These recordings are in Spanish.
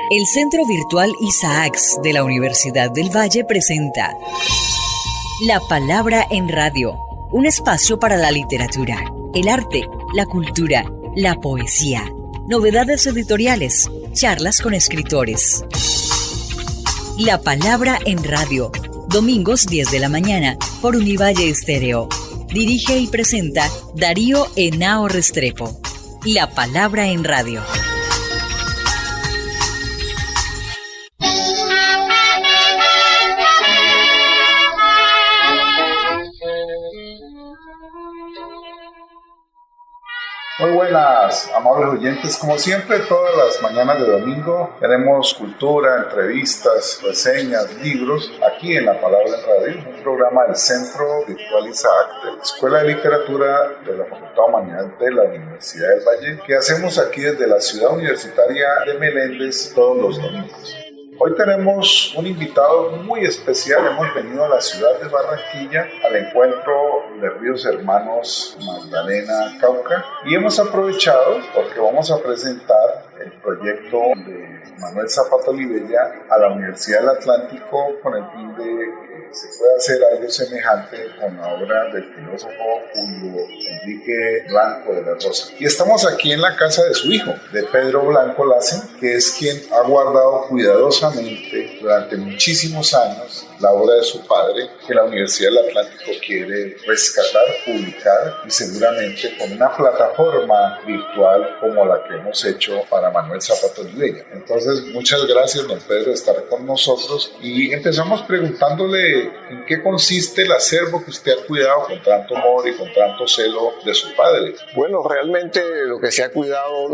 El Centro Virtual Isaacs de la Universidad del Valle presenta La Palabra en Radio, un espacio para la literatura, el arte, la cultura, la poesía, novedades editoriales, charlas con escritores. La Palabra en Radio, domingos 10 de la mañana por Univalle Estéreo. Dirige y presenta Darío Henao Restrepo. La Palabra en Radio. Muy buenas, amables oyentes. Como siempre, todas las mañanas de domingo tenemos cultura, entrevistas, reseñas, libros, aquí en La Palabra en Radio, un programa del Centro Virtual Isaac de la Escuela de Literatura de la Facultad de Humanidades de la Universidad del Valle, que hacemos aquí desde la ciudad universitaria de Meléndez todos los domingos. Hoy tenemos un invitado muy especial. Hemos venido a la ciudad de Barranquilla al encuentro de Ríos Hermanos Magdalena Cauca y hemos aprovechado porque vamos a presentar el proyecto de Manuel Zapata Olivella a la Universidad del Atlántico con el fin de que se pueda hacer algo semejante con la obra del filósofo Julio Enrique Blanco de la Rosa. Y estamos aquí en la casa de su hijo, de Pedro Blanco Lassen, que es quien ha guardado cuidadosamente durante muchísimos años la obra de su padre, que la Universidad del Atlántico quiere rescatar, publicar y seguramente con una plataforma virtual como la que hemos hecho para Manuel Zapata Olivella. Entonces, muchas gracias, don Pedro, de estar con nosotros y empezamos preguntándole en qué consiste el acervo que usted ha cuidado con tanto amor y con tanto celo de su padre. Bueno, realmente lo que se ha cuidado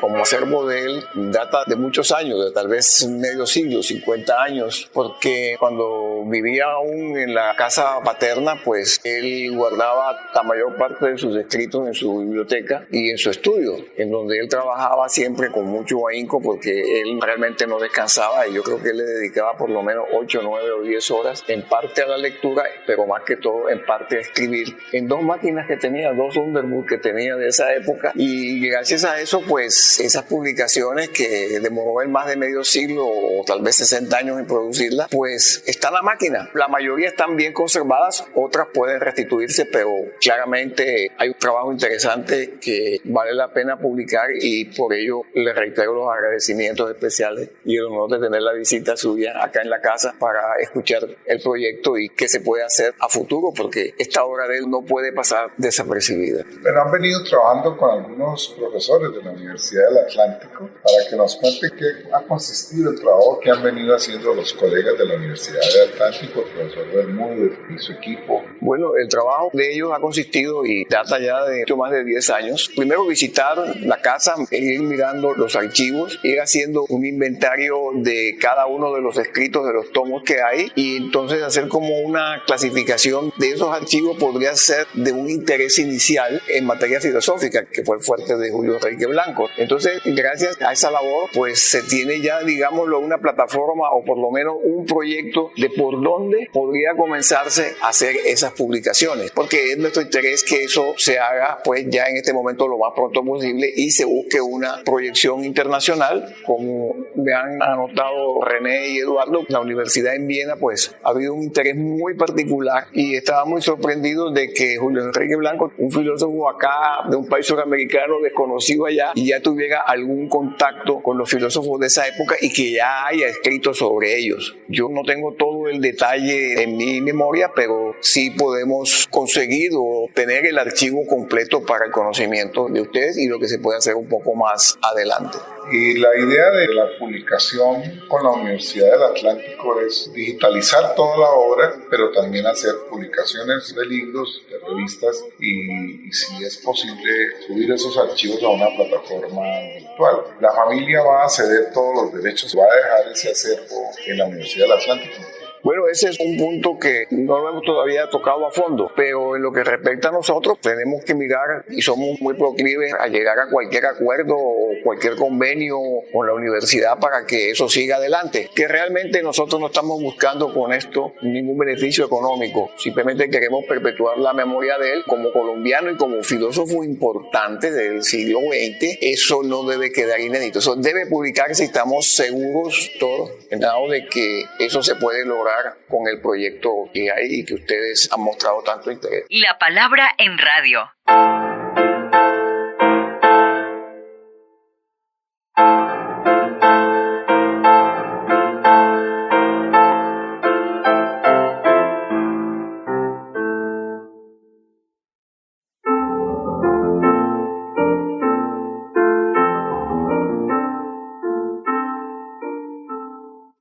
como acervo de él data de muchos años, de tal vez medio siglo, 50 años, porque cuando vivía aún en la casa paterna, pues él guardaba la mayor parte de sus escritos en su biblioteca y en su estudio, en donde él trabajaba siempre con mucho ahínco porque él realmente no descansaba y yo creo que él le dedicaba por lo menos 8, 9 o 10 horas en parte a la lectura, pero más que todo en parte a escribir en dos máquinas que tenía, dos Underwood que tenía de esa época, y gracias a eso pues esas publicaciones que demoró él más de medio siglo o tal vez 60 años en producirlas, pues está la máquina. La mayoría están bien conservadas, otras pueden restituirse, pero claramente hay un trabajo interesante que vale la pena publicar y por ello le reitero los agradecimientos especiales y el honor de tener la visita suya acá en la casa para escuchar el proyecto y qué se puede hacer a futuro, porque esta obra de él no puede pasar desapercibida. Pero han venido trabajando con algunos profesores de la Universidad del Atlántico para que nos cuente qué ha consistido el trabajo que han venido haciendo los colegas de la Universidad del Atlántico, el profesor Bermúdez y su equipo. Bueno, el trabajo de ellos ha consistido y data ya de mucho más de 10 años. Primero visitar la casa, ir mirando los archivos, ir haciendo un inventario de cada uno de los escritos de los tomos que hay y entonces hacer como una clasificación de esos archivos. Podría ser de un interés inicial en materia filosófica, que fue el fuerte de Julio Enrique Blanco. Entonces, gracias a esa labor, pues se tiene ya, digámoslo, una plataforma o por lo menos un proyecto de por dónde podría comenzarse a hacer esas publicaciones, porque es nuestro interés que eso se haga pues ya en este momento lo más pronto posible y se busque una proyección internacional. Como me han anotado René y Eduardo, la Universidad en Viena pues ha habido un interés muy particular y estaba muy sorprendido de que Julio Enrique Blanco, un filósofo acá de un país sudamericano desconocido allá, y ya tuviera algún contacto con los filósofos de esa época y que ya haya escrito sobre ellos. Yo no tengo todo el detalle en mi memoria, pero sí podemos conseguir o tener el archivo completo para el conocimiento de ustedes y lo que se puede hacer un poco más adelante. Y la idea de la publicación con la Universidad del Atlántico es digitalizar toda la obra, pero también hacer publicaciones de libros, de revistas y si es posible subir esos archivos a una plataforma virtual. La familia va a ceder todos los derechos, va a dejar ese acervo en la Universidad del Atlántico. Bueno, ese es un punto que no lo hemos todavía tocado a fondo, pero en lo que respecta a nosotros tenemos que mirar y somos muy proclives a llegar a cualquier acuerdo o cualquier convenio con la universidad para que eso siga adelante, que realmente nosotros no estamos buscando con esto ningún beneficio económico, simplemente queremos perpetuar la memoria de él como colombiano y como filósofo importante del siglo XX. Eso no debe quedar inédito, eso debe publicarse y estamos seguros todos de que eso se puede lograr con el proyecto que hay y que ustedes han mostrado tanto interés. La palabra en radio.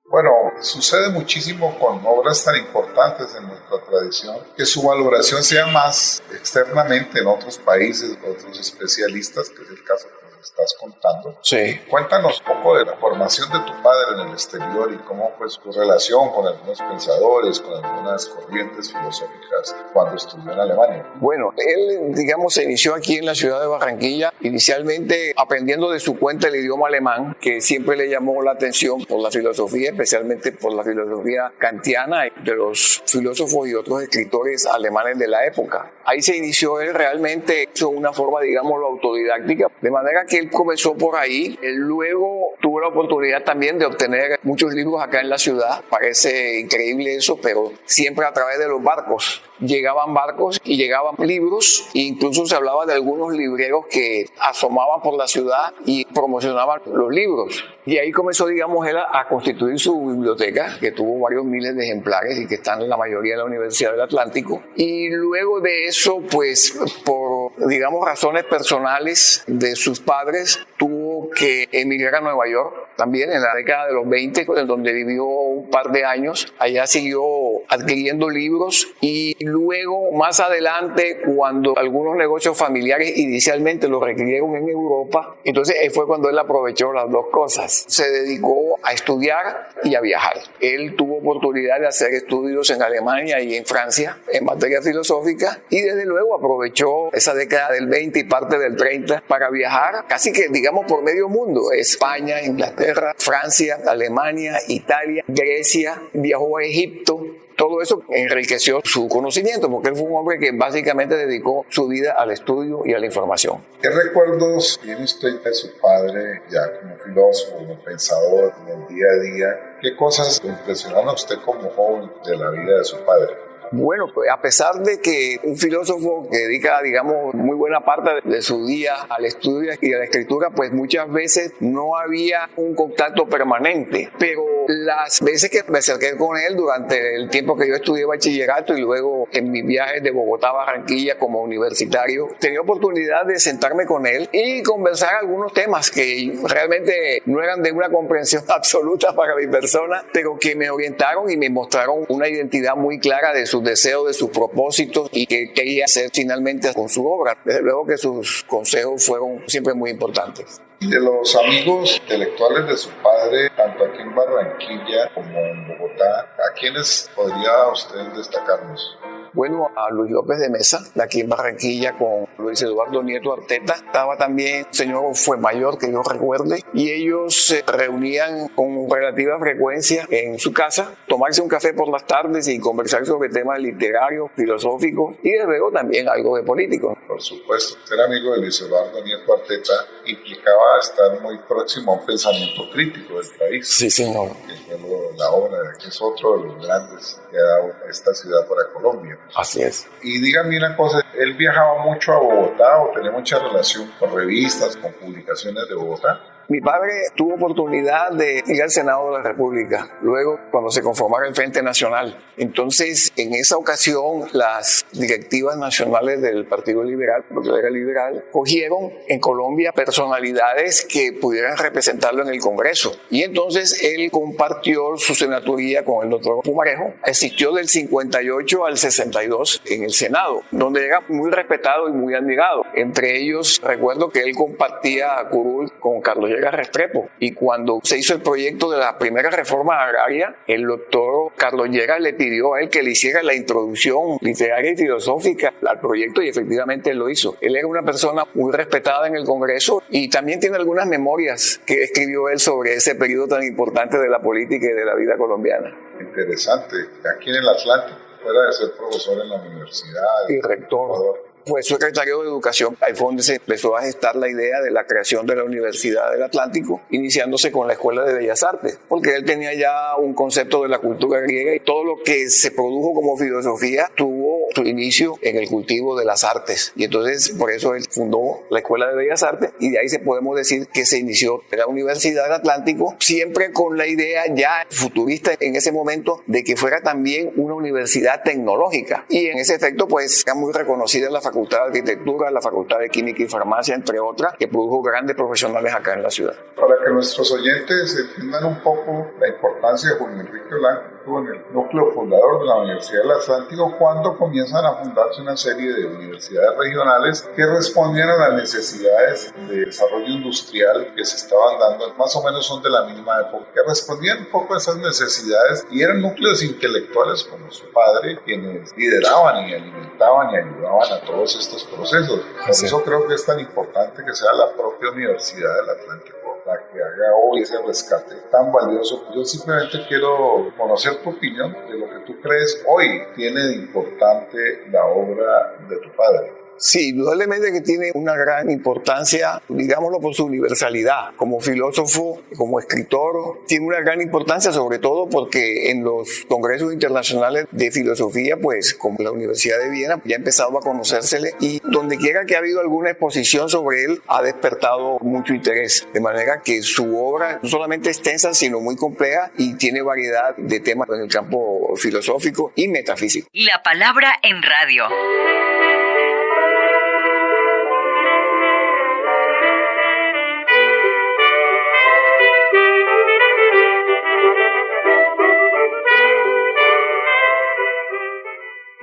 Bueno, sucede muchísimo con obras tan importantes en nuestra tradición que su valoración sea más externamente en otros países, otros especialistas, que es el caso que nos estás contando. Sí. Cuéntanos un poco de la formación de tu padre en el exterior y cómo fue su relación con algunos pensadores, con algunas corrientes filosóficas cuando estudió en Alemania. Bueno, él, digamos, se inició aquí en la ciudad de Barranquilla, inicialmente aprendiendo de su cuenta el idioma alemán, que siempre le llamó la atención por la filosofía, especialmente por la filosofía kantiana de los filósofos y otros escritores alemanes de la época. Ahí se inició él realmente de una forma, digámoslo, autodidáctica, de manera que él comenzó por ahí. Él luego tuvo la oportunidad también de obtener muchos libros acá en la ciudad. Parece increíble eso, pero siempre a través de los barcos. Llegaban barcos y llegaban libros, e incluso se hablaba de algunos libreros que asomaban por la ciudad y promocionaban los libros. Y ahí comenzó, digamos, él a constituir su biblioteca, que tuvo varios miles de ejemplares y que están en la mayoría de la Universidad del Atlántico. Y luego de eso, pues, por, digamos, razones personales de sus padres, tuvo que emigrar a Nueva York, también en la década de los 20, en donde vivió un par de años. Allá siguió adquiriendo libros y luego, más adelante, cuando algunos negocios familiares inicialmente los requirieron en Europa, entonces fue cuando él aprovechó las dos cosas. Se dedicó a estudiar y a viajar. Él tuvo oportunidad de hacer estudios en Alemania y en Francia en materia filosófica y desde luego aprovechó esa década del 20 y parte del 30 para viajar casi que, digamos, por medio mundo. España, Inglaterra, Francia, Alemania, Italia, Grecia, viajó a Egipto. Todo eso enriqueció su conocimiento, porque él fue un hombre que básicamente dedicó su vida al estudio y a la información. ¿Qué recuerdos tiene usted de su padre ya como filósofo, como pensador, en el día a día? ¿Qué cosas le impresionaron a usted como joven de la vida de su padre? Bueno, pues a pesar de que un filósofo que dedica, digamos, muy buena parte de su día al estudio y a la escritura, pues muchas veces no había un contacto permanente. Pero las veces que me acerqué con él durante el tiempo que yo estudié bachillerato y luego en mis viajes de Bogotá a Barranquilla como universitario, tenía oportunidad de sentarme con él y conversar algunos temas que realmente no eran de una comprensión absoluta para mi persona, pero que me orientaron y me mostraron una identidad muy clara de sus deseos, de sus propósitos y que quería hacer finalmente con su obra. Desde luego que sus consejos fueron siempre muy importantes. De los amigos intelectuales de su padre, tanto aquí en Barranquilla como en Bogotá, ¿a quiénes podría usted destacarnos? Bueno, a Luis López de Mesa, de aquí en Barranquilla, con Luis Eduardo Nieto Arteta. Estaba también el señor Fuenmayor, que yo recuerde, y ellos se reunían con relativa frecuencia en su casa, tomarse un café por las tardes y conversar sobre temas literarios, filosóficos y desde luego también algo de político. Por supuesto, ser amigo de Luis Eduardo Nieto Arteta implicaba estar muy próximo a un pensamiento crítico del país. Sí, señor. Que fue la obra, que es otro de los grandes que ha dado esta ciudad para Colombia. Así es. Y dígame una cosa, ¿él viajaba mucho a Bogotá o tenía mucha relación con revistas, con publicaciones de Bogotá? Mi padre tuvo oportunidad de ir al Senado de la República, luego cuando se conformara el Frente Nacional. Entonces, en esa ocasión, las directivas nacionales del Partido Liberal, porque era liberal, cogieron en Colombia personalidades que pudieran representarlo en el Congreso. Y entonces él compartió su senaturía con el doctor Pumarejo, asistió del 58 al 62 en el Senado, donde era muy respetado y muy admirado. Entre ellos, recuerdo que él compartía curul con Carlos Lleras Restrepo, y cuando se hizo el proyecto de la primera reforma agraria, el doctor Carlos Lleras le pidió a él que le hiciera la introducción literaria y filosófica al proyecto, y efectivamente él lo hizo. Él era una persona muy respetada en el Congreso y también tiene algunas memorias que escribió él sobre ese periodo tan importante de la política y de la vida colombiana. Interesante. Aquí en el Atlántico, fuera de ser profesor en la universidad y rector, fue secretario de Educación. Ahí fue donde se empezó a gestar la idea de la creación de la Universidad del Atlántico, iniciándose con la Escuela de Bellas Artes, porque él tenía ya un concepto de la cultura griega y todo lo que se produjo como filosofía tuvo su inicio en el cultivo de las artes. Y entonces por eso él fundó la Escuela de Bellas Artes, y de ahí se podemos decir que se inició la Universidad del Atlántico, siempre con la idea ya futurista en ese momento de que fuera también una universidad tecnológica. Y en ese efecto pues era muy reconocida la Facultad de Arquitectura, la Facultad de Química y Farmacia, entre otras, que produjo grandes profesionales acá en la ciudad. Para que nuestros oyentes entiendan un poco la importancia de Julio Enrique Blanco en el núcleo fundador de la Universidad del Atlántico, cuando comienzan a fundarse una serie de universidades regionales que respondían a las necesidades de desarrollo industrial que se estaban dando, más o menos son de la misma época, que respondían un poco a esas necesidades, y eran núcleos intelectuales como su padre, quienes lideraban y alimentaban y ayudaban a todos estos procesos. Por eso creo que es tan importante que sea la propia Universidad del Atlántico la que haga hoy ese rescate tan valioso. Yo simplemente quiero conocer tu opinión de lo que tú crees hoy tiene de importante la obra de tu padre. Sí, indudablemente que tiene una gran importancia, digámoslo por su universalidad. Como filósofo, como escritor, tiene una gran importancia, sobre todo porque en los congresos internacionales de filosofía, pues como la Universidad de Viena, ya ha empezado a conocérsele, y donde quiera que ha habido alguna exposición sobre él, ha despertado mucho interés. De manera que su obra no solamente es extensa, sino muy compleja, y tiene variedad de temas en el campo filosófico y metafísico. La palabra en radio.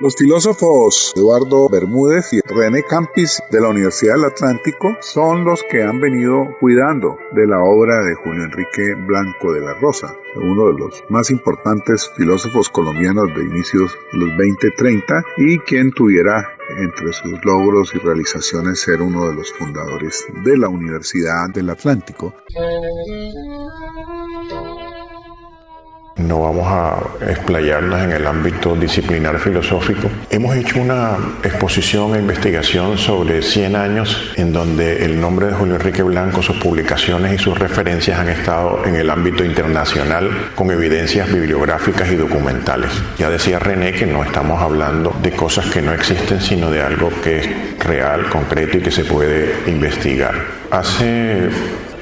Los filósofos Eduardo Bermúdez y René Campis de la Universidad del Atlántico son los que han venido cuidando de la obra de Julio Enrique Blanco de la Rosa, uno de los más importantes filósofos colombianos de inicios de los 20-30, y quien tuviera entre sus logros y realizaciones ser uno de los fundadores de la Universidad del Atlántico. No vamos a explayarnos en el ámbito disciplinar filosófico. Hemos hecho una exposición e investigación sobre 100 años en donde el nombre de Julio Enrique Blanco, sus publicaciones y sus referencias han estado en el ámbito internacional con evidencias bibliográficas y documentales. Ya decía René que no estamos hablando de cosas que no existen, sino de algo que es real, concreto y que se puede investigar. Hace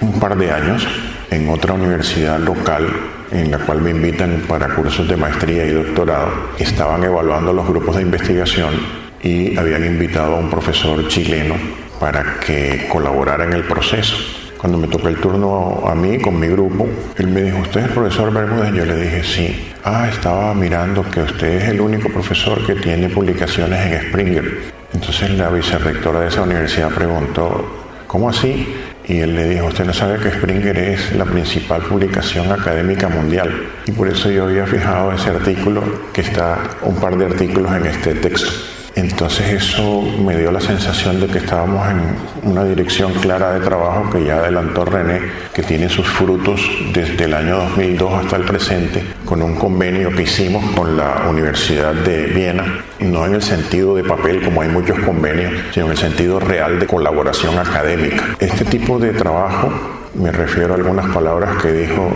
un par de años, en otra universidad local, en la cual me invitan para cursos de maestría y doctorado, estaban evaluando los grupos de investigación y habían invitado a un profesor chileno para que colaborara en el proceso. Cuando me tocó el turno a mí con mi grupo, él me dijo: ¿usted es el profesor Bermúdez? Yo le dije sí. Estaba mirando que usted es el único profesor que tiene publicaciones en Springer. Entonces la vicerrectora de esa universidad preguntó: ¿cómo así? Y él le dijo: usted no sabe que Springer es la principal publicación académica mundial. Y por eso yo había fijado ese artículo, que está un par de artículos en este texto. Entonces eso me dio la sensación de que estábamos en una dirección clara de trabajo que ya adelantó René, que tiene sus frutos desde el año 2002 hasta el presente, con un convenio que hicimos con la Universidad de Viena, no en el sentido de papel como hay muchos convenios, sino en el sentido real de colaboración académica. Este tipo de trabajo, me refiero a algunas palabras que dijo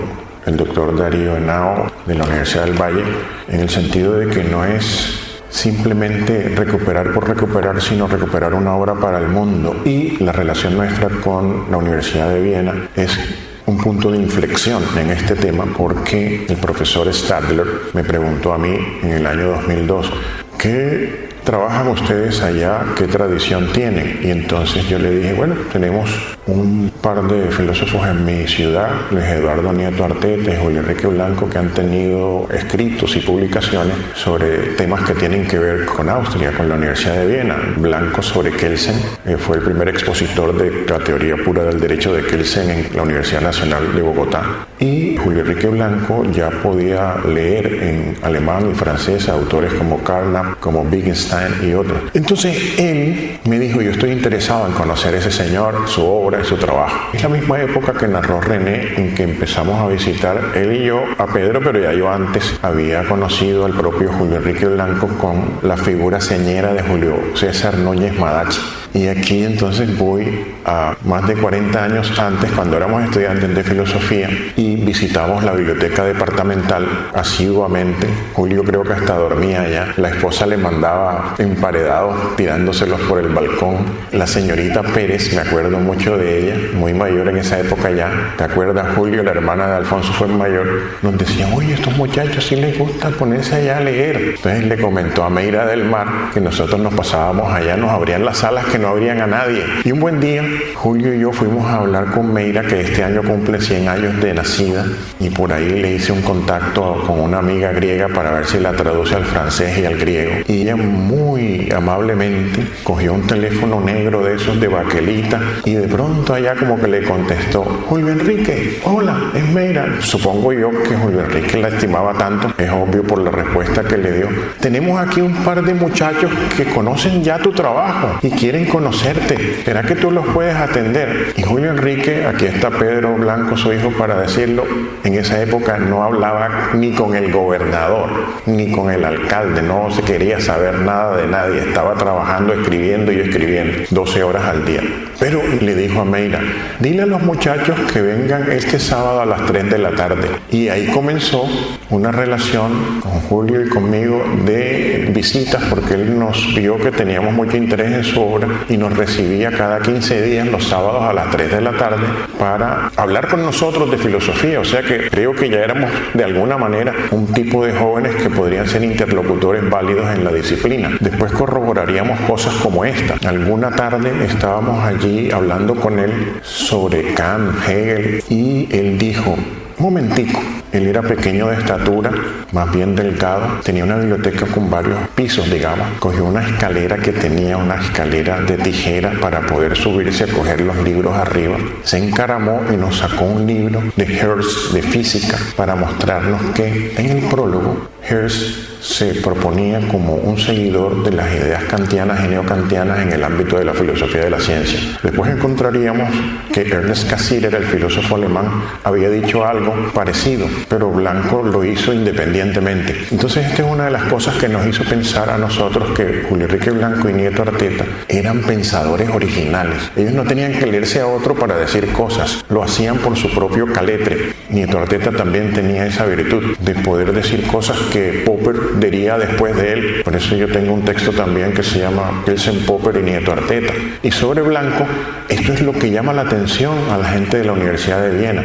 el doctor Darío Henao de la Universidad del Valle, en el sentido de que no es simplemente recuperar por recuperar, sino recuperar una obra para el mundo. Y la relación nuestra con la Universidad de Viena es un punto de inflexión en este tema, porque el profesor Stadler me preguntó a mí en el año 2002, ¿qué trabajan ustedes allá? ¿Qué tradición tienen? Y entonces yo le dije, bueno, tenemos un par de filósofos en mi ciudad, Luis Eduardo Nieto Arteta y Julio Enrique Blanco, que han tenido escritos y publicaciones sobre temas que tienen que ver con Austria, con la Universidad de Viena. Blanco sobre Kelsen, fue el primer expositor de la teoría pura del derecho de Kelsen en la Universidad Nacional de Bogotá. Y Julio Enrique Blanco ya podía leer en alemán y francés a autores como Carnap, como Wittgenstein y otros. Entonces él me dijo, yo estoy interesado en conocer a ese señor, su obra y su trabajo. Es la misma época que narró René, en que empezamos a visitar él y yo a Pedro, pero ya yo antes había conocido al propio Julio Enrique Blanco con la figura señera de Julio César Núñez Madachi. Y aquí entonces voy a más de 40 años antes, cuando éramos estudiantes de filosofía y visitamos la biblioteca departamental asiduamente. Julio creo que hasta dormía allá. La esposa le mandaba emparedados tirándoselos por el balcón. La señorita Pérez, me acuerdo mucho de ella, muy mayor en esa época ya. ¿Te acuerdas, Julio? La hermana de Alfonso fue mayor. Nos decía, oye, estos muchachos sí les gusta ponerse allá a leer. Entonces le comentó a Meira del Mar que nosotros nos pasábamos allá, nos abrían las salas que no abrían a nadie. Y un buen día, Julio y yo fuimos a hablar con Meira, que este año cumple 100 años de nacida, y por ahí le hice un contacto con una amiga griega para ver si la traduce al francés y al griego. Y ella muy amablemente cogió un teléfono negro de esos de baquelita y de pronto allá como que le contestó, Julio Enrique, hola, es Meira. Supongo yo que Julio Enrique la estimaba tanto, es obvio por la respuesta que le dio. Tenemos aquí un par de muchachos que conocen ya tu trabajo y quieren conocerte. ¿Será que tú los puedes atender? Y Julio Enrique, aquí está Pedro Blanco, su hijo, para decirlo, en esa época no hablaba ni con el gobernador, ni con el alcalde, no se quería saber nada de nadie, estaba trabajando, escribiendo y escribiendo, 12 horas al día. Pero le dijo a Meira, dile a los muchachos que vengan este sábado a las 3 de la tarde. Y ahí comenzó una relación con Julio y conmigo de visitas, porque él nos vio que teníamos mucho interés en su obra y nos recibía cada 15 días los sábados a las 3 de la tarde para hablar con nosotros de filosofía. O sea que creo que ya éramos de alguna manera un tipo de jóvenes que podrían ser interlocutores válidos en la disciplina. Después corroboraríamos cosas como esta. Alguna tarde estábamos allí hablando con él sobre Kant, Hegel, y él dijo, un momentico, él era pequeño de estatura, más bien delgado, tenía una biblioteca con varios pisos, digamos, cogió una escalera que tenía una escalera de tijera para poder subirse a coger los libros arriba, se encaramó y nos sacó un libro de Hertz de física para mostrarnos que en el prólogo Hertz se proponía como un seguidor de las ideas kantianas y neokantianas en el ámbito de la filosofía de la ciencia. Después encontraríamos que Ernest Cassirer, el filósofo alemán, había dicho algo parecido, pero Blanco lo hizo independientemente. Entonces esta es una de las cosas que nos hizo pensar a nosotros que Julio Enrique Blanco y Nieto Arteta eran pensadores originales. Ellos no tenían que leerse a otro para decir cosas, lo hacían por su propio caletre. Nieto Arteta también tenía esa virtud de poder decir cosas que Popper diría después de él. Por eso yo tengo un texto también que se llama Kelsen, Popper y Nieto Arteta. Y sobre Blanco, esto es lo que llama la atención a la gente de la Universidad de Viena.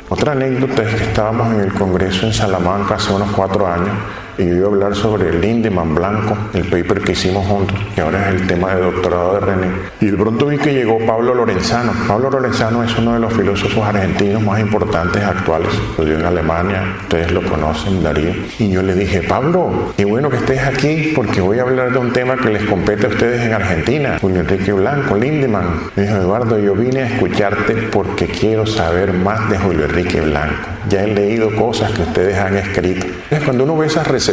Otra anécdota es que estábamos en el Congreso en Salamanca hace unos 4 años y yo iba a hablar sobre Lindemann Blanco, el paper que hicimos juntos, que ahora es el tema de doctorado de René. Y de pronto vi que llegó Pablo Lorenzano. Pablo Lorenzano es uno de los filósofos argentinos más importantes actuales. Estudió en Alemania, ustedes lo conocen, Darío. Y yo le dije, Pablo, qué bueno que estés aquí porque voy a hablar de un tema que les compete a ustedes en Argentina. Julio Enrique Blanco, Lindemann. Me dijo, Eduardo, yo vine a escucharte porque quiero saber más de Julio Enrique Blanco. Ya he leído cosas que ustedes han escrito. Entonces, cuando uno ve esa recepción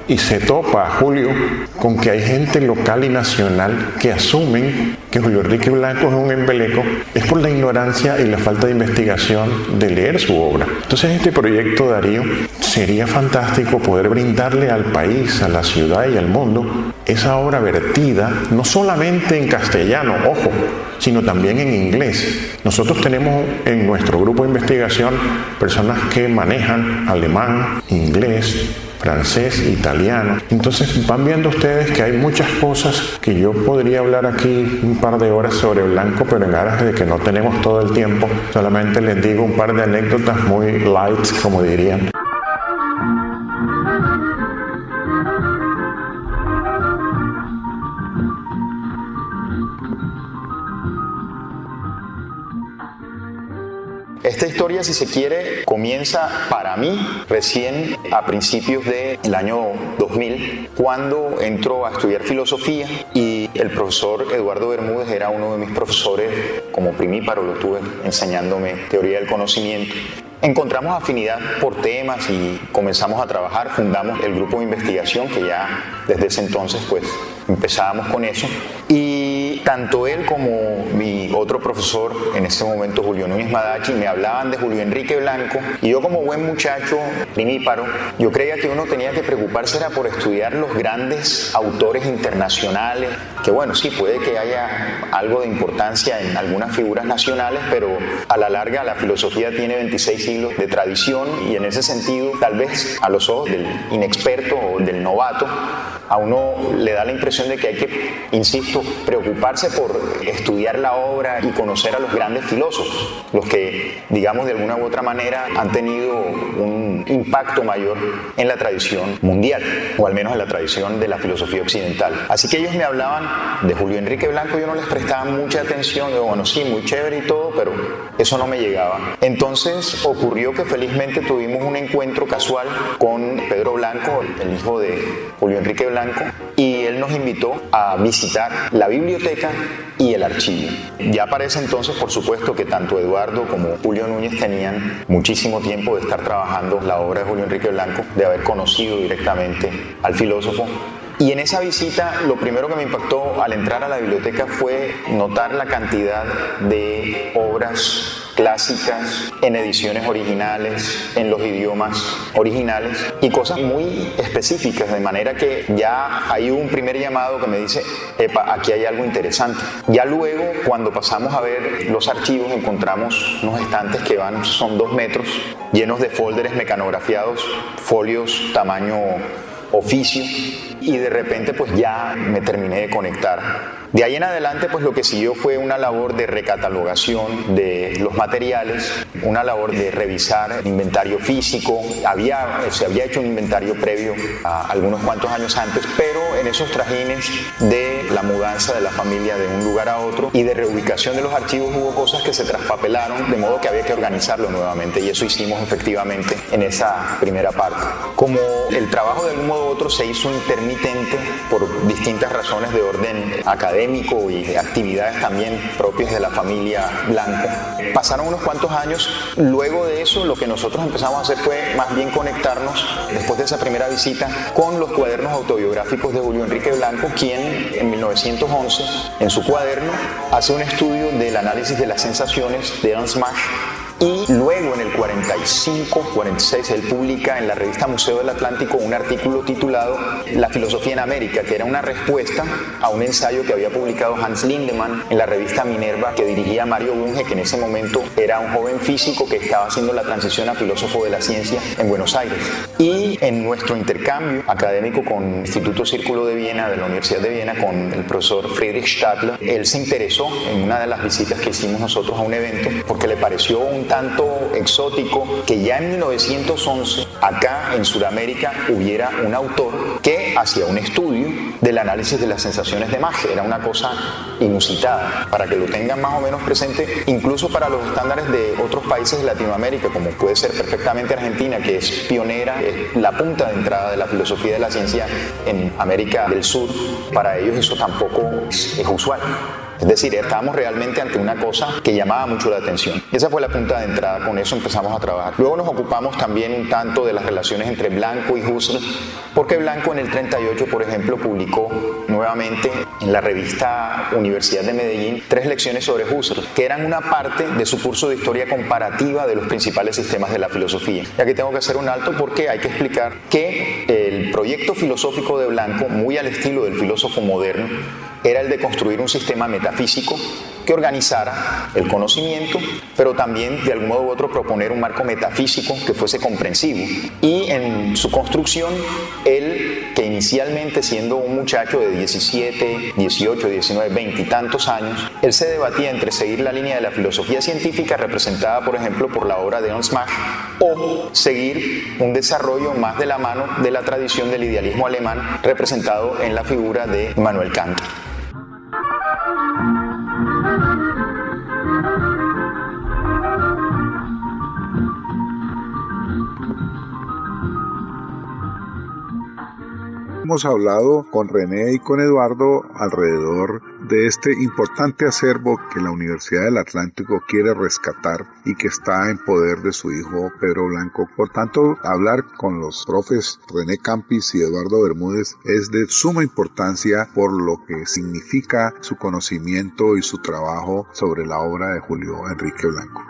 y se topa, Julio, con que hay gente local y nacional que asumen que Julio Enrique Blanco es un embeleco, es por la ignorancia y la falta de investigación de leer su obra. Entonces este proyecto, Darío, sería fantástico poder brindarle al país, a la ciudad y al mundo esa obra vertida, no solamente en castellano, ojo, sino también en inglés. Nosotros tenemos en nuestro grupo de investigación personas que manejan alemán, inglés, francés, italiano. Entonces van viendo ustedes que hay muchas cosas que yo podría hablar aquí un par de horas sobre Blanco, pero en aras de que no tenemos todo el tiempo, solamente les digo un par de anécdotas muy light, como dirían. esta historia, si se quiere, comienza para mí recién a principios del año 2000, cuando entro a estudiar filosofía y el profesor Eduardo Bermúdez era uno de mis profesores, como primíparo lo tuve enseñándome teoría del conocimiento. Encontramos afinidad por temas y comenzamos a trabajar, fundamos el grupo de investigación que ya desde ese entonces pues empezábamos con eso, y tanto él como mi otro profesor en ese momento, Julio Núñez Madachi, me hablaban de Julio Enrique Blanco, y yo como buen muchacho primíparo, yo creía que uno tenía que preocuparse era por estudiar los grandes autores internacionales, que bueno, sí puede que haya algo de importancia en algunas figuras nacionales, pero a la larga la filosofía tiene 26 siglos de tradición, y en ese sentido tal vez a los ojos del inexperto o del novato a uno le da la impresión de que hay que, insisto, preocuparse por estudiar la obra y conocer a los grandes filósofos, los que, digamos, de alguna u otra manera han tenido un impacto mayor en la tradición mundial, o al menos en la tradición de la filosofía occidental. Así que ellos me hablaban de Julio Enrique Blanco, yo no les prestaba mucha atención, yo, bueno, sí, muy chévere y todo, pero eso no me llegaba. Entonces ocurrió que felizmente tuvimos un encuentro casual con Pedro Blanco, el hijo de Julio Enrique Blanco, y él nos invitó a visitar la biblioteca y el archivo. Ya para ese entonces, por supuesto, que tanto Eduardo como Julio Núñez tenían muchísimo tiempo de estar trabajando la obra de Julio Enrique Blanco, de haber conocido directamente al filósofo. Y en esa visita, lo primero que me impactó al entrar a la biblioteca fue notar la cantidad de obras clásicas en ediciones originales, en los idiomas originales, y cosas muy específicas, de manera que ya hay un primer llamado que me dice, epa, aquí hay algo interesante. Ya luego, cuando pasamos a ver los archivos, encontramos unos estantes que son 2 metros, llenos de folders mecanografiados, folios tamaño oficio, y de repente pues ya me terminé de conectar. De ahí en adelante pues lo que siguió fue una labor de recatalogación de los materiales, una labor de revisar inventario físico. Se había hecho un inventario previo a algunos cuantos años antes, pero en esos trajines de la mudanza de la familia de un lugar a otro y de reubicación de los archivos hubo cosas que se traspapelaron, de modo que había que organizarlo nuevamente, y eso hicimos efectivamente en esa primera parte. Como el trabajo de algún modo u otro se hizo intermitente por distintas razones de orden académico y de actividades también propias de la familia Blanco, pasaron unos cuantos años. Luego de eso lo que nosotros empezamos a hacer fue más bien conectarnos, después de esa primera visita, con los cuadernos autobiográficos de Julio Enrique Blanco, quien en 1911 en su cuaderno hace un estudio del análisis de las sensaciones de Ernst Mach, y luego en el 45-46 él publica en la revista Museo del Atlántico un artículo titulado La filosofía en América, que era una respuesta a un ensayo que había publicado Hans Lindemann en la revista Minerva, que dirigía Mario Bunge, que en ese momento era un joven físico que estaba haciendo la transición a filósofo de la ciencia en Buenos Aires. Y en nuestro intercambio académico con el Instituto Círculo de Viena, de la Universidad de Viena, con el profesor Friedrich Stadler, él se interesó en una de las visitas que hicimos nosotros a un evento porque le pareció un tanto exótico que ya en 1911 acá en Sudamérica hubiera un autor que hacía un estudio del análisis de las sensaciones de Mach. Era una cosa inusitada, para que lo tengan más o menos presente, incluso para los estándares de otros países de Latinoamérica, como puede ser perfectamente Argentina, que es pionera, es la punta de entrada de la filosofía de la ciencia en América del Sur. Para ellos eso tampoco es usual. Es decir, estábamos realmente ante una cosa que llamaba mucho la atención. Esa fue la punta de entrada, con eso empezamos a trabajar. Luego nos ocupamos también un tanto de las relaciones entre Blanco y Husserl, porque Blanco en el 38, por ejemplo, publicó nuevamente en la revista Universidad de Medellín 3 lecciones sobre Husserl, que eran una parte de su curso de historia comparativa de los principales sistemas de la filosofía. Y aquí tengo que hacer un alto porque hay que explicar que el proyecto filosófico de Blanco, muy al estilo del filósofo moderno, era el de construir un sistema metafísico que organizara el conocimiento, pero también de algún modo u otro proponer un marco metafísico que fuese comprensivo. Y en su construcción, él, que inicialmente siendo un muchacho de 17, 18, 19, 20 y tantos años, él se debatía entre seguir la línea de la filosofía científica representada, por ejemplo, por la obra de Ernst Mach, o seguir un desarrollo más de la mano de la tradición del idealismo alemán representado en la figura de Immanuel Kant. Hemos hablado con René y con Eduardo alrededor de este importante acervo que la Universidad del Atlántico quiere rescatar y que está en poder de su hijo Pedro Blanco. Por tanto, hablar con los profes René Campis y Eduardo Bermúdez es de suma importancia por lo que significa su conocimiento y su trabajo sobre la obra de Julio Enrique Blanco.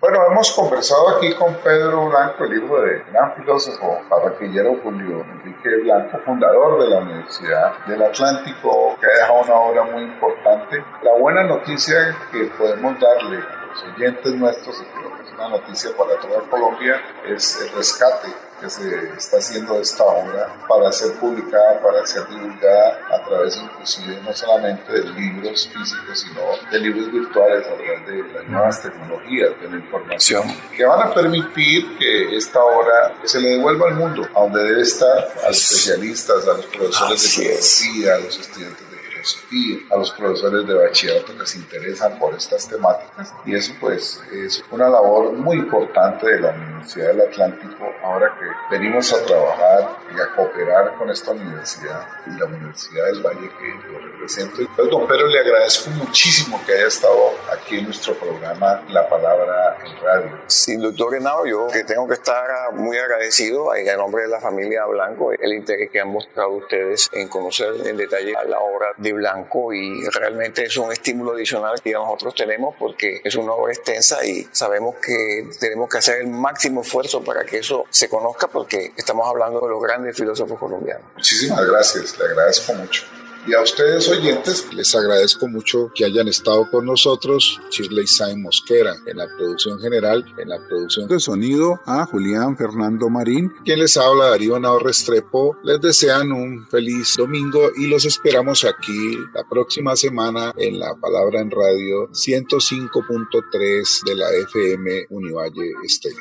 Bueno, hemos conversado aquí con Pedro Blanco, el hijo del gran filósofo barranquillero Julio Enrique Blanco, fundador de la Universidad del Atlántico, que ha dejado una obra muy importante. La buena noticia que podemos darle a los oyentes nuestros, y creo que es una noticia para toda Colombia, es el rescate que se está haciendo de esta obra para ser publicada, para ser divulgada a través inclusive no solamente de libros físicos, sino de libros virtuales a través de las nuevas tecnologías de la información que van a permitir que esta obra se le devuelva al mundo, a donde debe estar, a los especialistas, a los profesores de filosofía, a los estudiantes de filosofía, a los profesores de bachillerato que se interesan por estas temáticas, y eso pues es una labor muy importante de la Universidad del Atlántico ahora que venimos a trabajar y a cooperar con esta universidad y la Universidad del Valle que lo represento. Pues, don Pedro, le agradezco muchísimo que haya estado aquí en nuestro programa La Palabra en Radio. Sí, doctor Henao, yo que tengo que estar muy agradecido en nombre de la familia Blanco, el interés que han mostrado ustedes en conocer en detalle la obra de Blanco, y realmente es un estímulo adicional que nosotros tenemos porque es una obra extensa y sabemos que tenemos que hacer el máximo esfuerzo para que eso se conozca, porque estamos hablando de los grandes filósofos colombianos. Muchísimas gracias, le agradezco mucho. Y a ustedes oyentes, les agradezco mucho que hayan estado con nosotros. Shirley Sainz Mosquera en la producción general, en la producción de sonido, a Julián Fernando Marín, quien les habla, Darío Henao Restrepo. Les desean un feliz domingo y los esperamos aquí la próxima semana en La Palabra en Radio 105.3 de la FM Univalle Estéreo.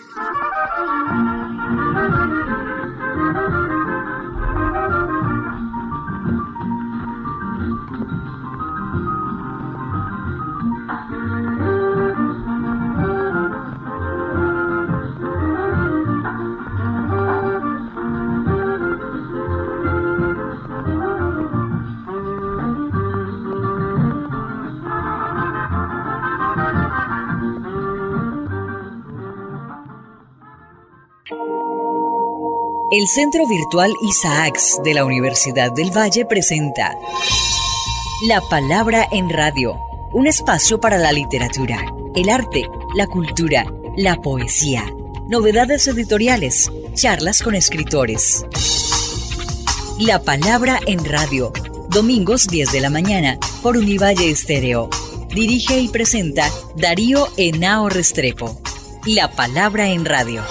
El Centro Virtual Isaacs de la Universidad del Valle presenta La Palabra en Radio, un espacio para la literatura, el arte, la cultura, la poesía, novedades editoriales, charlas con escritores. La Palabra en Radio, domingos 10 de la mañana por Univalle Estéreo. Dirige y presenta Darío Henao Restrepo. La Palabra en Radio.